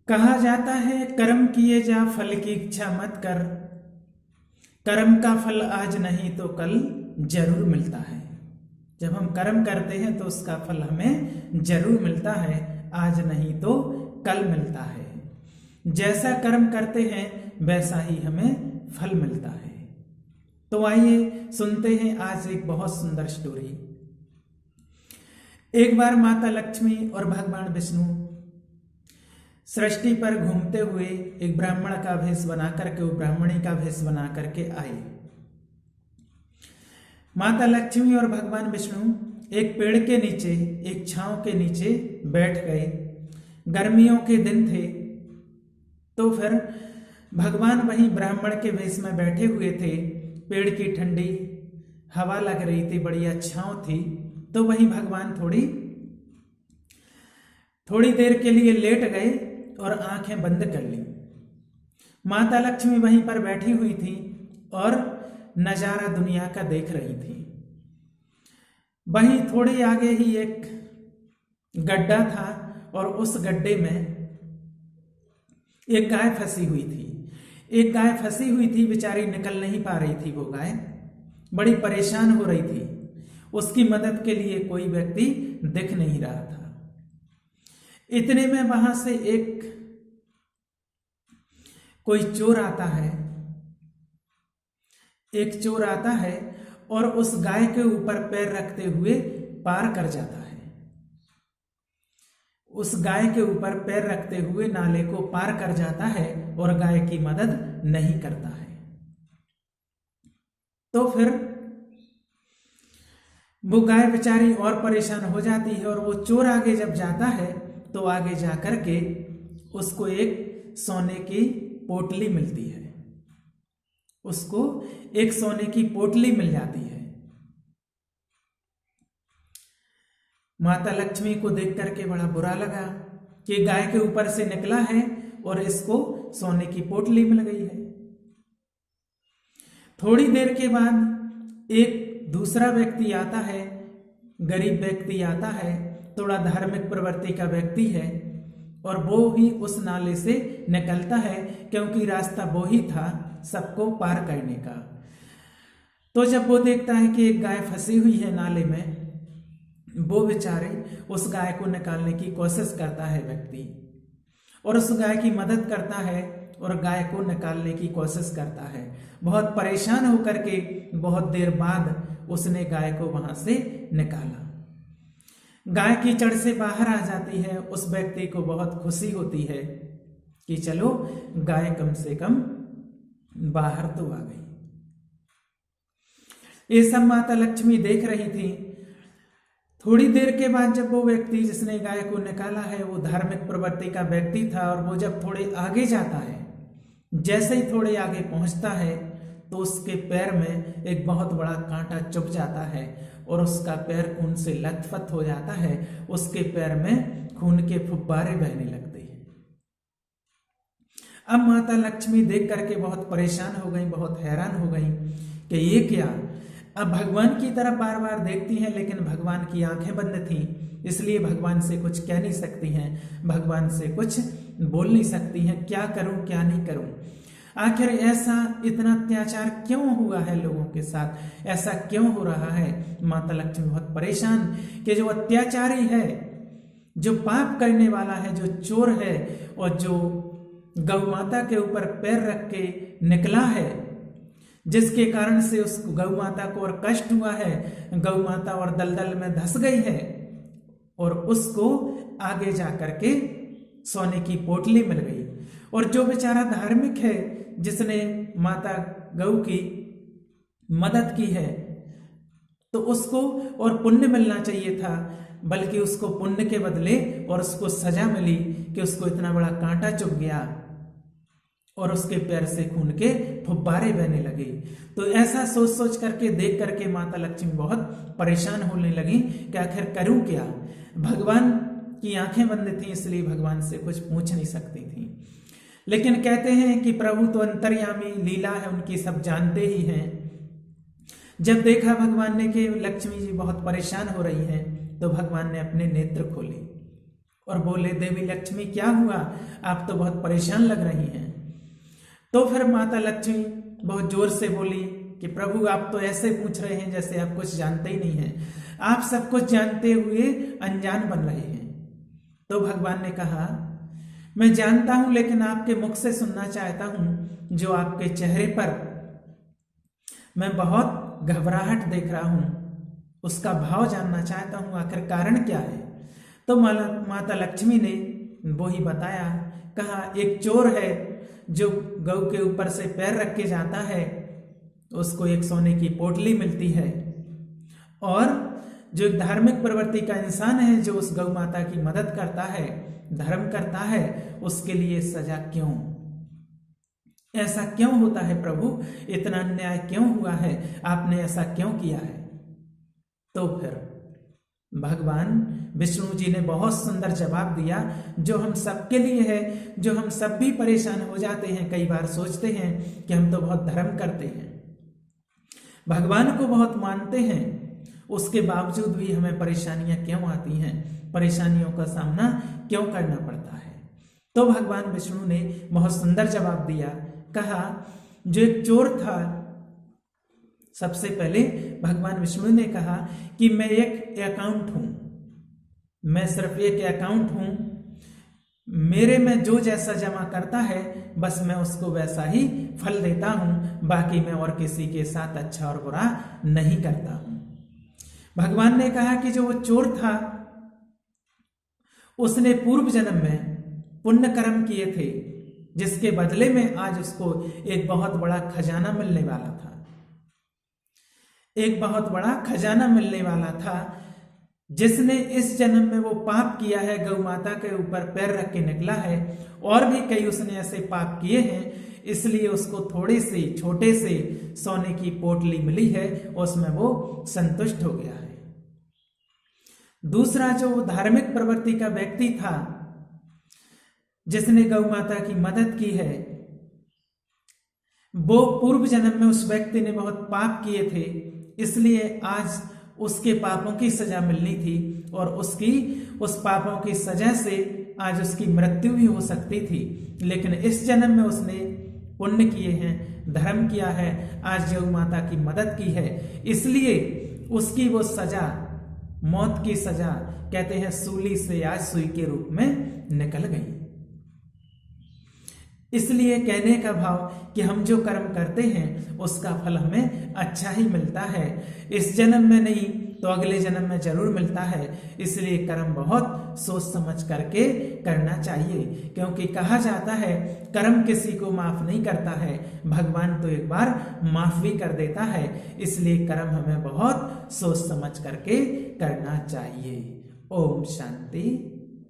कहा जाता है कर्म किए जा फल की इच्छा मत कर, कर्म का फल आज नहीं तो कल जरूर मिलता है। जब हम कर्म करते हैं तो उसका फल हमें जरूर मिलता है, आज नहीं तो कल मिलता है। जैसा कर्म करते हैं वैसा ही हमें फल मिलता है। तो आइए सुनते हैं आज एक बहुत सुंदर स्टोरी। एक बार माता लक्ष्मी और भगवान विष्णु सृष्टि पर घूमते हुए एक ब्राह्मण का भेष बना करके, वो ब्राह्मणी का भेष बना करके आए। माता लक्ष्मी और भगवान विष्णु एक पेड़ के नीचे, एक छांव के नीचे बैठ गए। गर्मियों के दिन थे, तो फिर भगवान वहीं ब्राह्मण के भेष में बैठे हुए थे। पेड़ की ठंडी हवा लग रही थी, बढ़िया छांव थी, तो वहीं भगवान थोड़ी देर के लिए लेट गए और आंखें बंद कर ली। माता लक्ष्मी वहीं पर बैठी हुई थी और नजारा दुनिया का देख रही थी। वहीं थोड़े आगे ही एक गड्ढा था और उस गड्ढे में एक गाय फंसी हुई थी। एक गाय फंसी हुई थी, बेचारी निकल नहीं पा रही थी। वो गाय बड़ी परेशान हो रही थी। उसकी मदद के लिए कोई व्यक्ति दिख नहीं रहा था। इतने में वहां से कोई चोर आता है। एक चोर आता है और उस गाय के ऊपर पैर रखते हुए पार कर जाता है। उस गाय के ऊपर पैर रखते हुए नाले को पार कर जाता है और गाय की मदद नहीं करता है। तो फिर वो गाय बेचारी और परेशान हो जाती है और वो चोर आगे जब जाता है तो आगे जाकर के उसको एक सोने की पोटली मिलती है। उसको एक सोने की पोटली मिल जाती है। माता लक्ष्मी को देख करके बड़ा बुरा लगा कि गाय के ऊपर से निकला है और इसको सोने की पोटली मिल गई है। थोड़ी देर के बाद एक दूसरा व्यक्ति आता है, गरीब व्यक्ति आता है, थोड़ा धार्मिक प्रवृत्ति का व्यक्ति है, और वो ही उस नाले से निकलता है क्योंकि रास्ता वो ही था सबको पार करने का। तो जब वो देखता है कि एक गाय फंसी हुई है नाले में, वो बेचारे उस गाय को निकालने की कोशिश करता है व्यक्ति, और उस गाय की मदद करता है और गाय को निकालने की कोशिश करता है। बहुत परेशान होकर के बहुत देर बाद उसने गाय को वहां से निकाला। गाय कीचड़ से बाहर आ जाती है। उस व्यक्ति को बहुत खुशी होती है कि चलो गाय कम से कम बाहर तो आ गई। ये सब माता लक्ष्मी देख रही थी। थोड़ी देर के बाद जब वो व्यक्ति जिसने गाय को निकाला है वो धार्मिक प्रवृत्ति का व्यक्ति था, और वो जब थोड़े आगे जाता है, जैसे ही थोड़े आगे पहुंचता है तो उसके पैर में एक बहुत बड़ा कांटा चुभ जाता है और उसका पैर खून से लथपथ हो जाता है। उसके पैर में खून के फुब्बारे बहने लगते हैं। अब माता लक्ष्मी देख करके बहुत परेशान हो गई, बहुत हैरान हो गई कि ये क्या। अब भगवान की तरफ बार बार देखती हैं, लेकिन भगवान की आंखें बंद थी, इसलिए भगवान से कुछ कह नहीं सकती हैं, भगवान से कुछ बोल नहीं सकती हैं। क्या करूं क्या नहीं करूं, आखिर ऐसा इतना अत्याचार क्यों हुआ है लोगों के साथ, ऐसा क्यों हो रहा है। माता लक्ष्मी बहुत परेशान कि जो अत्याचारी है, जो पाप करने वाला है, जो चोर है और जो गौ माता के ऊपर पैर रख के निकला है, जिसके कारण से उस गौ माता को और कष्ट हुआ है, गौ माता और दलदल में धंस गई है, और उसको आगे जाकर के सोने की पोटली मिल गई। और जो बेचारा धार्मिक है, जिसने माता गौ की मदद की है, तो उसको और पुण्य मिलना चाहिए था, बल्कि उसको पुण्य के बदले और उसको सजा मिली कि उसको इतना बड़ा कांटा चुभ गया और उसके पैर से खून के फुब्बारे बहने लगे। तो ऐसा सोच सोच करके देख करके माता लक्ष्मी बहुत परेशान होने लगी कि आखिर करूं क्या। भगवान की आंखें बंद थी, इसलिए भगवान से कुछ पूछ नहीं सकती थी। लेकिन कहते हैं कि प्रभु तो अंतर्यामी, लीला है उनकी, सब जानते ही हैं। जब देखा भगवान ने कि लक्ष्मी जी बहुत परेशान हो रही हैं, तो भगवान ने अपने नेत्र खोले और बोले, देवी लक्ष्मी क्या हुआ, आप तो बहुत परेशान लग रही हैं। तो फिर माता लक्ष्मी बहुत जोर से बोली कि प्रभु आप तो ऐसे पूछ रहे हैं जैसे आप कुछ जानते ही नहीं हैं, आप सब कुछ जानते हुए अनजान बन रहे हैं। तो भगवान ने कहा, मैं जानता हूं लेकिन आपके मुख से सुनना चाहता हूं, जो आपके चेहरे पर मैं बहुत घबराहट देख रहा हूं उसका भाव जानना चाहता हूं, आखिर कारण क्या है। तो माता लक्ष्मी ने वो ही बताया, कहा एक चोर है जो गौ के ऊपर से पैर रख के जाता है, उसको एक सोने की पोटली मिलती है, और जो एक धार्मिक प्रवृत्ति का इंसान है जो उस गौ माता की मदद करता है, धर्म करता है, उसके लिए सजा क्यों, ऐसा क्यों होता है प्रभु, इतना अन्याय क्यों हुआ है, आपने ऐसा क्यों किया है। तो फिर भगवान विष्णु जी ने बहुत सुंदर जवाब दिया, जो हम सबके लिए है, जो हम सब भी परेशान हो जाते हैं। कई बार सोचते हैं कि हम तो बहुत धर्म करते हैं, भगवान को बहुत मानते हैं, उसके बावजूद भी हमें परेशानियां क्यों आती हैं, परेशानियों का सामना क्यों करना पड़ता है। तो भगवान विष्णु ने बहुत सुंदर जवाब दिया, कहा जो एक चोर था, सबसे पहले भगवान विष्णु ने कहा कि मैं एक अकाउंट हूं, मैं सिर्फ एक अकाउंट हूं, मेरे में जो जैसा जमा करता है बस मैं उसको वैसा ही फल देता हूं, बाकी मैं और किसी के साथ अच्छा और बुरा नहीं करता हूं। भगवान ने कहा कि जो वो चोर था उसने पूर्व जन्म में पुण्य कर्म किए थे, जिसके बदले में आज उसको एक बहुत बड़ा खजाना मिलने वाला था, एक बहुत बड़ा खजाना मिलने वाला था। जिसने इस जन्म में वो पाप किया है, गौ माता के ऊपर पैर रख के निकला है, और भी कई उसने ऐसे पाप किए हैं, इसलिए उसको थोड़े से छोटे से सोने की पोटली मिली है, उसमें वो संतुष्ट हो गया है। दूसरा जो धार्मिक प्रवृत्ति का व्यक्ति था, जिसने गौ माता की मदद की है, वो पूर्व जन्म में उस व्यक्ति ने बहुत पाप किए थे, इसलिए आज उसके पापों की सजा मिलनी थी, और उसकी उस पापों की सजा से आज उसकी मृत्यु भी हो सकती थी। लेकिन इस जन्म में उसने पुण्य किए हैं, धर्म किया है, आज गौ माता की मदद की है, इसलिए उसकी वो सजा, मौत की सजा, कहते हैं सूली से आज सुई के रूप में निकल गई। इसलिए कहने का भाव कि हम जो कर्म करते हैं उसका फल हमें अच्छा ही मिलता है, इस जन्म में नहीं तो अगले जन्म में जरूर मिलता है। इसलिए कर्म बहुत सोच समझ करके करना चाहिए, क्योंकि कहा जाता है कर्म किसी को माफ नहीं करता है, भगवान तो एक बार माफ भी कर देता है। इसलिए कर्म हमें बहुत सोच समझ करके करना चाहिए। ओम शांति।